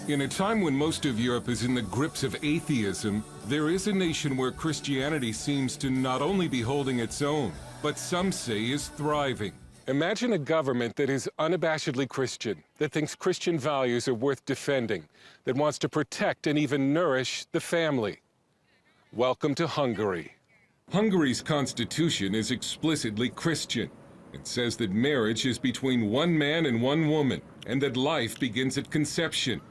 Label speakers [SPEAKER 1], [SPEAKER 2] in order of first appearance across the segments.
[SPEAKER 1] In a time when most of Europe is in the grips of atheism, there is a nation where Christianity seems to not only be holding its own, but some say is thriving. Imagine a government that is unabashedly Christian, that thinks Christian values are worth defending, that wants to protect and even nourish the family. Welcome to Hungary. Hungary's constitution is explicitly Christian and says that marriage is between one man and one woman, and that life begins at conception.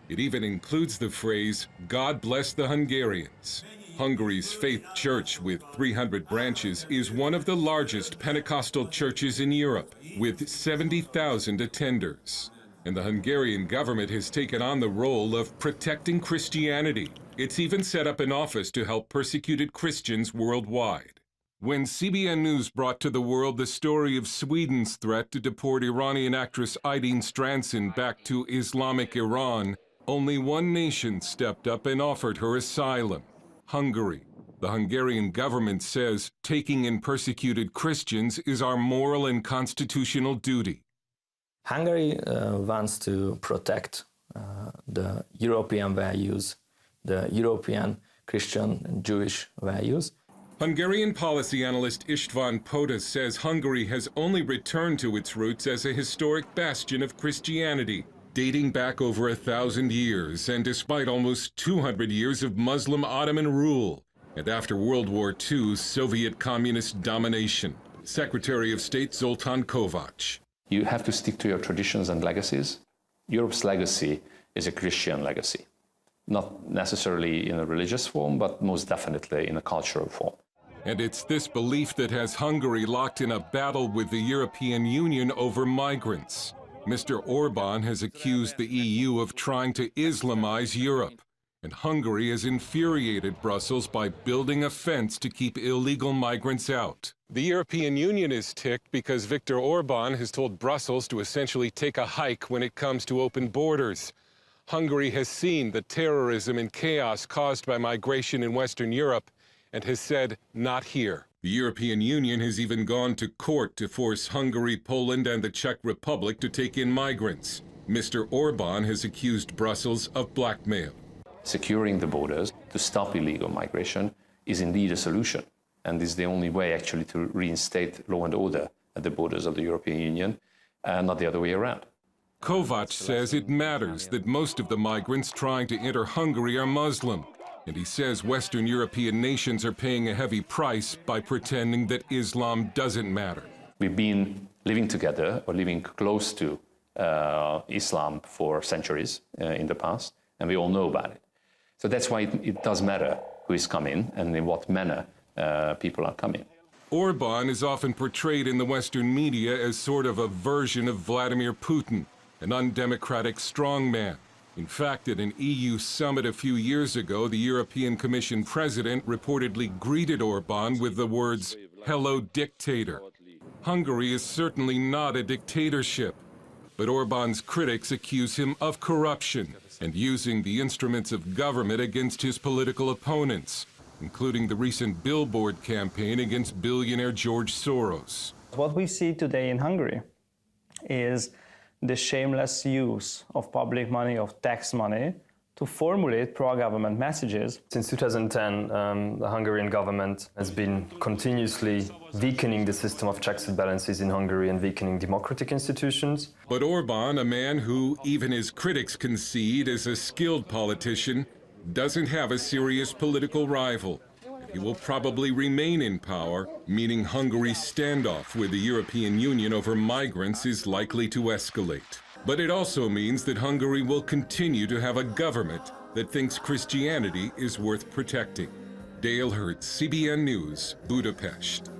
[SPEAKER 1] It even includes the phrase, "God bless the Hungarians." Hungary's faith church, with 300 branches, is one of the largest Pentecostal churches in Europe, with 70,000 attenders. And the Hungarian government has taken on the role of protecting Christianity. It's even set up an office to help persecuted Christians worldwide. When CBN News brought to the world the story of Sweden's threat to deport Iranian actress Aydin Stranson back to Islamic Iran, only one nation stepped up and offered her asylum: Hungary. The Hungarian government says taking in persecuted Christians is our moral and constitutional duty.
[SPEAKER 2] Hungary wants to protect the European values, the European Christian and Jewish values.
[SPEAKER 1] Hungarian policy analyst István Poda says Hungary has only returned to its roots as a historic bastion of Christianity, dating back over 1,000 years, and despite almost 200 years of Muslim Ottoman rule, and after World War II's Soviet communist domination. Secretary of State Zoltán Kovács.
[SPEAKER 3] You have to stick to your traditions and legacies. Europe's legacy is a Christian legacy, not necessarily in a religious form, but most definitely in a cultural form.
[SPEAKER 1] And it's this belief that has Hungary locked in a battle with the European Union over migrants. Mr. Orbán has accused the EU of trying to Islamize Europe, and Hungary has infuriated Brussels by building a fence to keep illegal migrants out. The European Union is ticked because Viktor Orbán has told Brussels to essentially take a hike when it comes to open borders. Hungary has seen the terrorism and chaos caused by migration in Western Europe and has said, not here. The European Union has even gone to court to force Hungary, Poland, and the Czech Republic to take in migrants. Mr. Orbán has accused Brussels of blackmail.
[SPEAKER 3] Securing the borders to stop illegal migration is indeed a solution, and is the only way actually to reinstate law and order at the borders of the European Union, and not the other way around.
[SPEAKER 1] Kovács says it matters that most of the migrants trying to enter Hungary are Muslim, and he says Western European nations are paying a heavy price by pretending that Islam doesn't matter.
[SPEAKER 3] We've been living together or living close to Islam for centuries in the past, and we all know about it. So that's why it does matter who is coming and in what manner people are coming.
[SPEAKER 1] Orbán is often portrayed in the Western media as sort of a version of Vladimir Putin, an undemocratic strongman. In fact, at an EU summit a few years ago, the European Commission president reportedly greeted Orbán with the words, "Hello, dictator." Hungary is certainly not a dictatorship, but Orbán's critics accuse him of corruption and using the instruments of government against his political opponents, including the recent billboard campaign against billionaire George Soros.
[SPEAKER 4] What we see today in Hungary is the shameless use of public money, of tax money, to formulate pro-government messages.
[SPEAKER 5] Since 2010, the Hungarian government has been continuously weakening the system of checks and balances in Hungary and weakening democratic institutions.
[SPEAKER 1] But Orbán, a man who even his critics concede is a skilled politician, doesn't have a serious political rival. He will probably remain in power, meaning Hungary's standoff with the European Union over migrants is likely to escalate. But it also means that Hungary will continue to have a government that thinks Christianity is worth protecting. Dale Hurt, CBN News, Budapest.